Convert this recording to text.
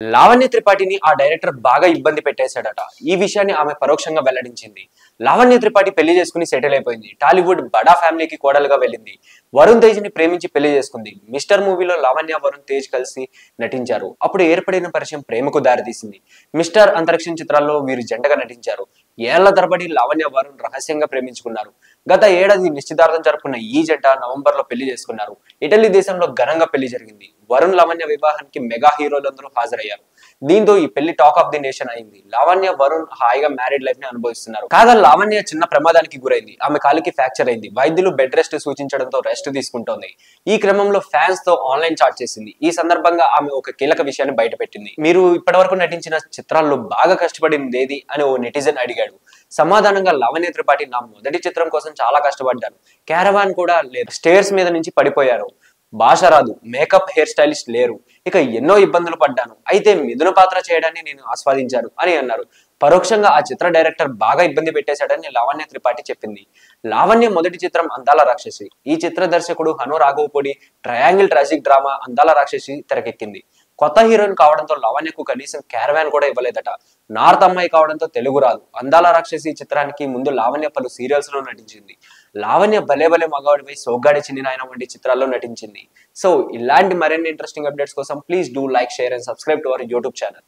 లావణ్య త్రిపాఠిని ఆ డైరెక్టర్ బాగా ఇబ్బంది పెట్టేశాడట. ఈ విషయాన్ని ఆమె పరోక్షంగా వెల్లడించింది. లావణ్య త్రిపాఠి పెళ్లి చేసుకుని సెటిల్ అయిపోయింది. టాలీవుడ్ బడా ఫ్యామిలీకి కోడలుగా వెళ్ళింది. వరుణ్ తేజ్ ని ప్రేమించి పెళ్లి చేసుకుంది. మిస్టర్ మూవీలో లావణ్య వరుణ్ తేజ్ కలిసి నటించారు. అప్పుడు ఏర్పడిన పరిచయం ప్రేమకు దారితీసింది. మిస్టర్ అంతరిక్షం చిత్రాల్లో వీరు జంటగా నటించారు. ఏళ్ల తరబడి లావణ్య వరుణ్ రహస్యంగా ప్రేమించుకున్నారు. గత ఏడాది నిశ్చితార్థం జరుపుకున్న ఈ జంట నవంబర్ లో పెళ్లి చేసుకున్నారు. ఇటలీ దేశంలో ఘనంగా పెళ్లి జరిగింది. వరుణ్ లావణ్య వివాహానికి మెగా హీరోలందరూ హాజరయ్యారు. దీంతో ఈ పెళ్లి టాక్ ఆఫ్ ది నేషన్ అయింది. లావణ్య వరుణ్ హాయిగా మ్యారీడ్ లైఫ్ ని అనుభవిస్తున్నారు. కాగా లావణ్య చిన్న ప్రమాదానికి గురైంది. ఆమె కాలికి ఫ్రాక్చర్ అయింది. వైద్యులు బెడ్ రెస్ట్ సూచించడంతో రెస్ట్ తీసుకుంటోంది. ఈ క్రమంలో ఫ్యాన్స్ తో ఆన్లైన్ చాట్ చేసింది. ఈ సందర్భంగా ఆమె ఒక కీలక విషయాన్ని బయటపెట్టింది. మీరు ఇప్పటివరకు నటించిన చిత్రాల్లో బాగా కష్టపడింది ఏది అని ఓ నెటిజన్ అడిగాడు. సమాధానంగా లావణ్య త్రిపాఠి, నా మొదటి చిత్రం కోసం చాలా కష్టపడ్డాను. క్యారవాన్ కూడా లేదు. స్టేర్స్ మీద నుంచి పడిపోయారు. భాష రాదు. మేకప్, హెయిర్ స్టైలిస్ట్ లేరు. ఇక ఎన్నో ఇబ్బందులు పడ్డాను. అయితే మిథున పాత్ర చేయడాన్ని నేను ఆస్వాదించాను అని అన్నారు. పరోక్షంగా ఆ చిత్ర డైరెక్టర్ బాగా ఇబ్బంది పెట్టేశాడని లావణ్య త్రిపాఠి చెప్పింది. లావణ్య మొదటి చిత్రం అందాల రాక్షసి. ఈ చిత్ర దర్శకుడు Hanu Raghavapudi triangle tragic drama అందాల రాక్షసి తెరకెక్కింది. కొత్త హీరోయిన్ కావడంతో లావణ్యకు కనీసం క్యారవాన్ కూడా ఇవ్వలేదట. నార్త్ అమ్మాయి కావడంతో తెలుగు రాదు. అందాల రాక్షసి చిత్రానికి ముందు లావణ్య పలు సీరియల్స్ లో నటించింది. లావణ్య భలే భలే మగాడిపై, సోగ్గాడి చిన్ని నాయన వంటి చిత్రాల్లో నటించింది. సో ఇలాంటి మరిన్ని ఇంట్రెస్టింగ్ అప్డేట్స్ కోసం please do like, share and subscribe to our YouTube channel.